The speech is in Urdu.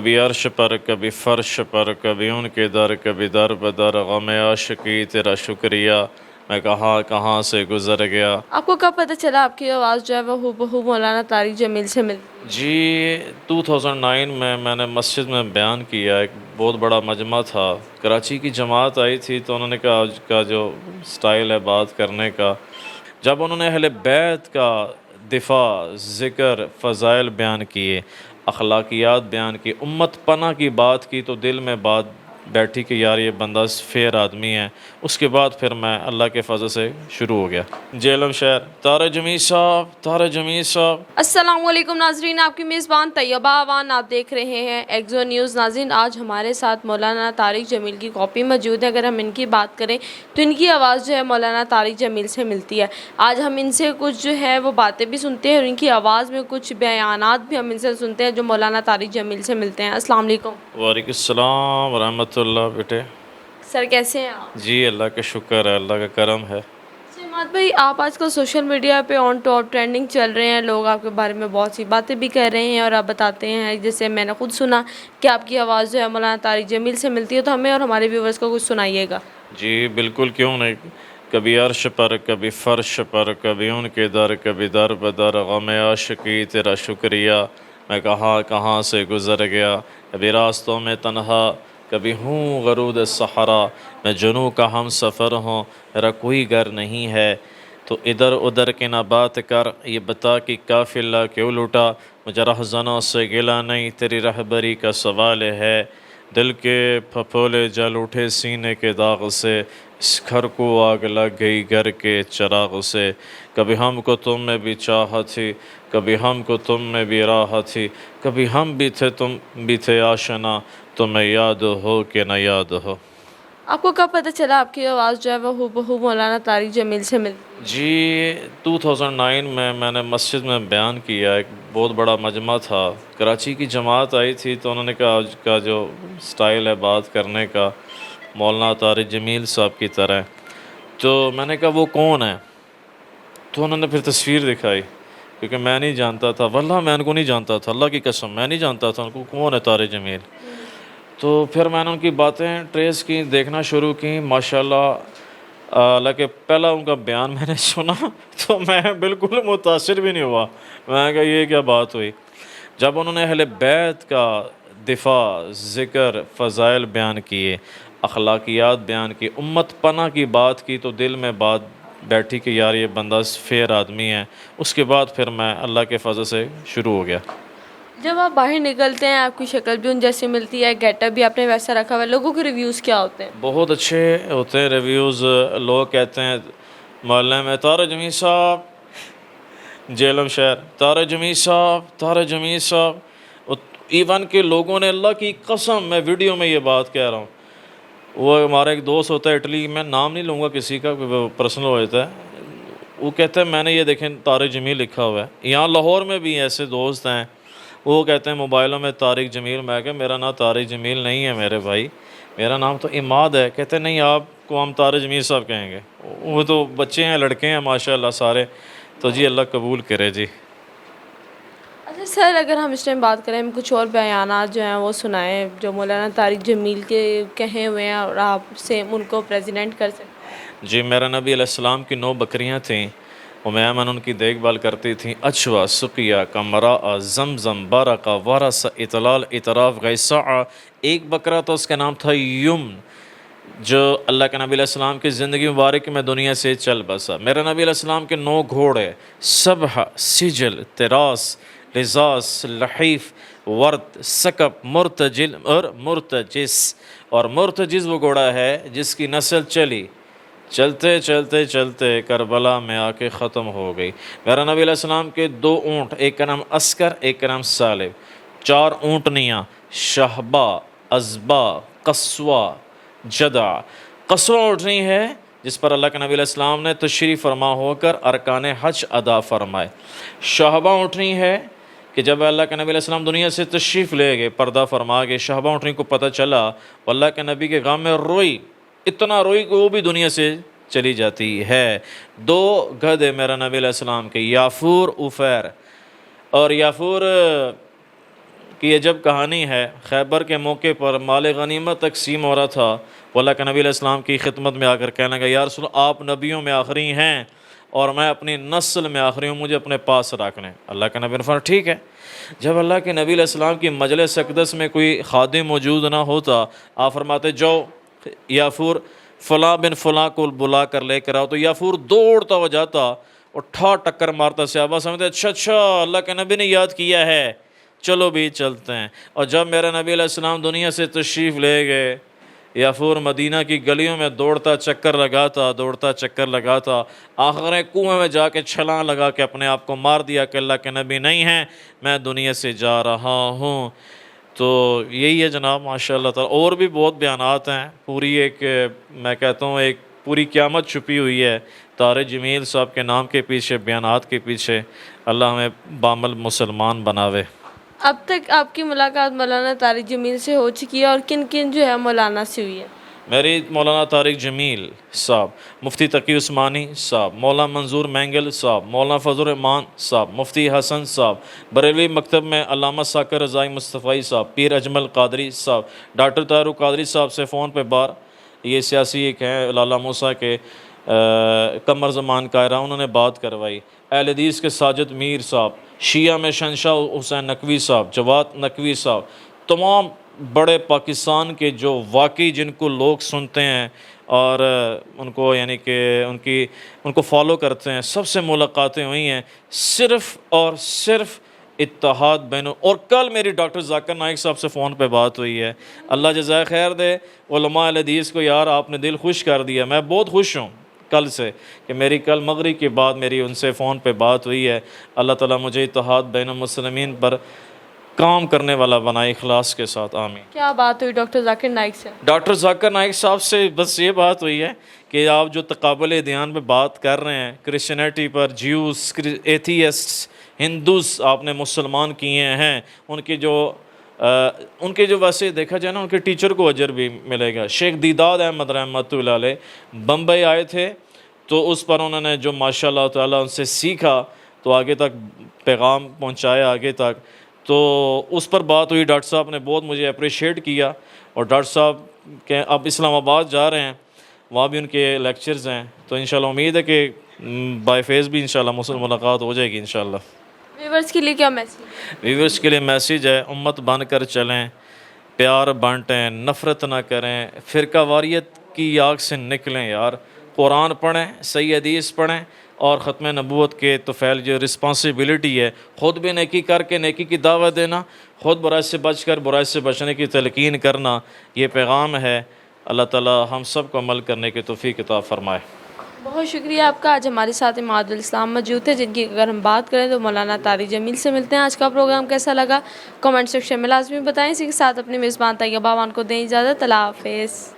کبھی عرش پر کبھی فرش پر، کبھی ان کے در کبھی در بدر، غم عاشقی تیرا شکریہ میں کہاں کہاں سے گزر گیا۔ آپ کو کب پتہ چلا آپ کی آواز جو ہے وہ ہو بہو مولانا طارق جمیل سے ملتی ہے؟ جی 2009 میں نے مسجد میں بیان کیا، ایک بہت بڑا مجمع تھا، کراچی کی جماعت آئی تھی، تو انہوں نے کہا آج کا جو سٹائل ہے بات کرنے کا، جب انہوں نے اہل بیت کا دفاع، ذکر، فضائل بیان کیے، اخلاقیات بیان کی، امت پناہ کی بات کی، تو دل میں بات بیٹھی کہ یار یہ بندہ فیر آدمی ہے۔ اس کے بعد پھر میں اللہ کے فضل سے شروع ہو گیا۔ جیلم شہر طارق جمیل صاحب، طارق جمیل صاحب۔ السلام علیکم ناظرین، آپ کی میزبان طیبہ اوان آپ دیکھ رہے ہیں ایکزو نیوز۔ ناظرین، آج ہمارے ساتھ مولانا طارق جمیل کی کاپی موجود ہے۔ اگر ہم ان کی بات کریں تو ان کی آواز جو ہے مولانا طارق جمیل سے ملتی ہے۔ آج ہم ان سے کچھ جو ہے وہ باتیں بھی سنتے ہیں اور ان کی آواز میں کچھ بیانات بھی ہم ان سے سنتے ہیں جو مولانا طارق جمیل سے ملتے ہیں۔ السلام علیکم۔ وعلیکم السلام ورحمۃ اللہ۔ بیٹے سر کیسے ہیں آپ؟ جی اللہ کا شکر ہے، اللہ کا کرم ہے۔ عماد بھائی، آپ آج کل سوشل میڈیا پہ آن ٹاپ ٹرینڈنگ چل رہے ہیں، لوگ آپ کے بارے میں بہت سی باتیں بھی کہہ رہے ہیں اور آپ بتاتے ہیں، جیسے میں نے خود سنا کہ آپ کی آواز جو ہے مولانا طارق جمیل سے ملتی ہے، تو ہمیں اور ہمارے ویورز کو کچھ سنائیے گا۔ جی بالکل، کیوں نہیں۔ کبھی عرش پر کبھی فرش پر، کبھی ان کے در کبھی در بدر، غم عاشقی تیرا شکریہ میں کہاں کہاں سے گزر گیا، کبھی راستوں میں تنہا کبھی ہوں غرود صحرا، میں جنوں کا ہم سفر ہوں میرا کوئی گھر نہیں ہے، تو ادھر ادھر کے نہ بات کر، یہ بتا کہ قافلہ کیوں لوٹا، مجھے رہزنوں سے گلا نہیں، تیری رہبری کا سوال ہے، دل کے پھپھولے جل اٹھے سینے کے داغ سے، اس گھر کو آگ لگ گئی گھر کے چراغ سے، کبھی ہم کو تم میں بھی چاہت تھی، کبھی ہم کو تم میں بھی راحت تھی، کبھی ہم بھی تھے تم بھی تھے آشنا، تمہیں یاد ہو کہ نہ یاد ہو۔ آپ کو کب پتہ چلا آپ کی آواز جو ہے وہ ہو بہو مولانا طارق جمیل سے ملتی ہے؟ جی 2009 میں نے مسجد میں بیان کیا، ایک بہت بڑا مجمع تھا، کراچی کی جماعت آئی تھی، تو انہوں نے کہا آج کا جو سٹائل ہے بات کرنے کا مولانا طارق جمیل صاحب کی طرح، تو میں نے کہا وہ کون ہے، تو انہوں نے پھر تصویر دکھائی، کیونکہ میں نہیں جانتا تھا، واللہ میں ان کو نہیں جانتا تھا، اللہ کی قسم میں نہیں جانتا تھا ان کو کون ہے طارق جمیل۔ تو پھر میں نے ان کی باتیں ٹریس کی، دیکھنا شروع کی، ماشاءاللہ حالانکہ پہلا ان کا بیان میں نے سنا تو میں بالکل متاثر بھی نہیں ہوا، میں نے کہا یہ کیا بات ہوئی۔ جب انہوں نے اہل بیت کا دفاع، ذکر، فضائل بیان کیے، اخلاقیات بیان کی، امت پناہ کی بات کی، تو دل میں بات بیٹھی کہ یار یہ بندہ فیر آدمی ہے۔ اس کے بعد پھر میں اللہ کے فضل سے شروع ہو گیا۔ جب آپ باہر نکلتے ہیں آپ کی شکل بھی ان جیسی ملتی ہے، گیٹ اپ بھی آپ نے ویسا رکھا ہوا ہے، لوگوں کے ریویوز کیا ہوتے ہیں؟ بہت اچھے ہوتے ہیں ریویوز، لوگ کہتے ہیں محلے میں طارق جمیل صاحب، جیلم شہر طارق جمیل صاحب، طارق جمیل صاحب، ایون کہ لوگوں نے اللہ کی قسم، میں ویڈیو میں یہ بات کہہ رہا ہوں، وہ ہمارا ایک دوست ہوتا ہے اٹلی میں، نام نہیں لوں گا کسی کا، وہ پرسنل ہو جاتا ہے، وہ کہتے ہیں میں نے یہ دیکھیں طارق جمیل لکھا ہوا ہے۔ یہاں لاہور میں بھی ایسے دوست ہیں، وہ کہتے ہیں موبائلوں میں طارق جمیل، میں کہ میرا نام طارق جمیل نہیں ہے میرے بھائی، میرا نام تو عماد ہے۔ کہتے ہیں نہیں آپ کو ہم طارق جمیل صاحب کہیں گے، وہ تو بچے ہیں، لڑکے ہیں ماشاءاللہ سارے، تو جی اللہ قبول کرے جی۔ اچھا سر، اگر ہم اس ٹائم بات کریں، ہم کچھ اور بیانات جو ہیں وہ سنائیں جو مولانا طارق جمیل کے کہے ہوئے ہیں اور آپ سے ان کو پریزیڈنٹ کر سکتے۔ جی میرا نبی علیہ السلام کی 9 بکریاں تھیں، امیمن ان کی دیکھ بھال کرتی تھیں، اچوا سقیا کمرا زمزم بارکا وارث اطلال اطراف غیسا، ایک بکرا تو اس کا نام تھا یمن، جو اللہ کے نبی علیہ السلام کی زندگی مبارک میں دنیا سے چل بسا۔ میرے نبی علیہ السلام کے 9 گھوڑے، سبح، سجل، تراس، لزاس، لحیف، ورد، سکب، مرتجل اور مرتجس، اور مرتجز وہ گھوڑا ہے جس کی نسل چلی، چلتے چلتے چلتے کربلا میں آ کے ختم ہو گئی۔ میرا نبی علیہ السلام کے 2 اونٹ، ایک کا نام عسکر، ایک کا نام سالب، 4 اونٹنیاں، شہبا، ازبا، قصوہ، جدع۔ قصوہ اونٹنی ہے جس پر اللہ کے نبی علیہ السلام نے تشریف فرما ہو کر ارکان حج ادا فرمائے۔ شہبا اونٹنی ہے کہ جب اللہ کے نبی علیہ السلام دنیا سے تشریف لے گئے، پردہ فرما گئے، شہبا اونٹنی کو پتہ چلا، اللہ کے نبی کے غم میں روئی، اتنا روئی کہ وہ بھی دنیا سے چلی جاتی ہے۔ 2 گدھے میرا نبی علیہ السلام کے، یافور، افیر، اور یافور کی یہ جب کہانی ہے، خیبر کے موقع پر مال غنیمت تقسیم ہو رہا تھا، وہ اللہ کے نبی علیہ السلام کی خدمت میں آ کر کہنے لگا، یا رسول اللہ آپ نبیوں میں آخری ہیں اور میں اپنی نسل میں آخری ہوں، مجھے اپنے پاس رکھ لیں۔ اللہ کے نبی نے فرمایا ٹھیک ہے۔ جب اللہ کے نبی علیہ السلام کی مجلس اقدس میں کوئی خادم موجود نہ ہوتا، آپ فرماتے جاؤ یافور فلاں بن فلاں کو بلا کر لے کر آؤ، تو یافور دوڑتا ہو جاتا اور ٹکر مارتا، صحابہ سمجھتے اچھا اللہ کے نبی نے یاد کیا ہے، چلو بھی چلتے ہیں۔ اور جب میرے نبی علیہ السلام دنیا سے تشریف لے گئے، یافور مدینہ کی گلیوں میں دوڑتا چکر لگاتا، آخر کنویں میں جا کے چھلانگ لگا کے اپنے آپ کو مار دیا کہ اللہ کے نبی نہیں ہیں، میں دنیا سے جا رہا ہوں۔ تو یہی ہے جناب ماشاء اللہ تعالیٰ، اور بھی بہت بیانات ہیں، پوری ایک میں کہتا ہوں ایک پوری قیامت چھپی ہوئی ہے طارق جمیل صاحب کے نام کے پیچھے، بیانات کے پیچھے۔ اللہ ہمیں بامل مسلمان بناوے۔ اب تک آپ کی ملاقات مولانا طارق جمیل سے ہو چکی ہے، اور کن کن جو ہے مولانا سے ہوئی ہے؟ میری مولانا طارق جمیل صاحب، مفتی تقی عثمانی صاحب، مولانا منظور مینگل صاحب، مولانا فضل الرحمان صاحب، مفتی حسن صاحب، بریلوی مکتب میں علامہ ساکر رضائی مصطفی صاحب، پیر اجمل قادری صاحب، ڈاکٹر طاہر قادری صاحب سے فون پہ بار، یہ سیاسی ایک ہیں لالہ موسیٰ کے قمر زمان قائرہ، انہوں نے بات کروائی۔ اہل حدیث کے ساجد میر صاحب، شیعہ میں شہنشاہ حسین نقوی صاحب، جواد نقوی صاحب، تمام بڑے پاکستان کے جو واقعی جن کو لوگ سنتے ہیں اور ان کو یعنی کہ ان کو فالو کرتے ہیں، سب سے ملاقاتیں ہوئی ہیں، صرف اور صرف اتحاد بین۔ اور کل میری ڈاکٹر ذاکر نائک صاحب سے فون پہ بات ہوئی ہے، اللہ جزائے خیر دے علماء اہل حدیث کو، یار آپ نے دل خوش کر دیا، میں بہت خوش ہوں کل سے کہ میری کل مغرب کے بعد میری ان سے فون پہ بات ہوئی ہے۔ اللہ تعالیٰ مجھے اتحاد بین المسلمین پر کام کرنے والا بنائے اخلاص کے ساتھ، آمین۔ کیا بات ہوئی ڈاکٹر ذاکر نائک سے؟ ڈاکٹر ذاکر نائک صاحب سے بس یہ بات ہوئی ہے کہ آپ جو تقابل دیان پہ بات کر رہے ہیں، کرسچینٹی پر، جیوز، ایتھیسٹ، ہندوز آپ نے مسلمان کیے ہیں، ان کے جو ویسے دیکھا جائے نا ان کے ٹیچر کو اجر بھی ملے گا۔ شیخ دیداد احمد رحمۃ اللہ علیہ بمبئی آئے تھے، تو اس پر انہوں نے جو ماشاء اللہ تعالیٰ ان سے سیکھا تو آگے تک پیغام پہنچایا آگے تک، تو اس پر بات ہوئی۔ ڈاکٹر صاحب نے بہت مجھے اپریشیٹ کیا، اور ڈاکٹر صاحب کہ اب اسلام آباد جا رہے ہیں، وہاں بھی ان کے لیکچرز ہیں، تو انشاءاللہ امید ہے کہ بائی فیس بھی انشاءاللہ ملاقات ہو جائے گی انشاءاللہ۔ ویورز کے لیے کیا میسیج؟ ویورز کے لیے میسیج ہے، امت بن کر چلیں، پیار بانٹیں، نفرت نہ کریں، فرقہ واریت کی آگ سے نکلیں یار، قرآن پڑھیں، صحیح حدیث پڑھیں، اور ختم نبوت کے توفیل جو رسپانسبلٹی ہے، خود بھی نیکی کر کے نیکی کی دعوت دینا، خود برائی سے بچ کر برائی سے بچنے کی تلقین کرنا، یہ پیغام ہے۔ اللہ تعالی ہم سب کو عمل کرنے کی توفیق عطا فرمائے۔ بہت شکریہ آپ کا۔ آج ہمارے ساتھ اماد الاسلام موجود تھے، جن کی اگر ہم بات کریں تو مولانا طارق جمیل سے ملتے ہیں۔ آج کا پروگرام کیسا لگا کمنٹ سیکشن میں لازمی بتائیں، اسی کے ساتھ اپنے میزبان طیبہ وان کو دیں اجازت۔ اللہ حافظ۔